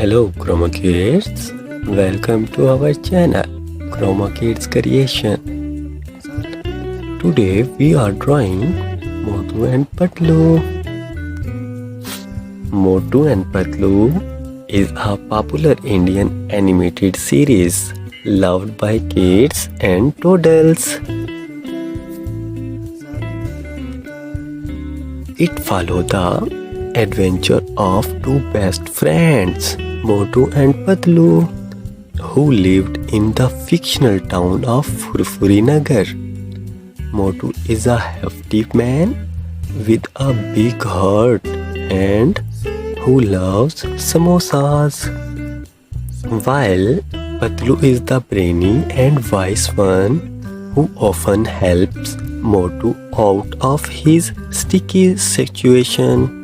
Hello Chroma Kids, welcome to our channel Chroma Kids Creation. Today we are drawing Motu and Patlu. Motu and Patlu is a popular Indian animated series loved by kids and toddlers. It follows the adventure of two best friends, Motu and Patlu, who lived in the fictional town of Furfurinagar. Motu is a hefty man with a big heart and who loves samosas, while Patlu is the brainy and wise one who often helps Motu out of his sticky situation.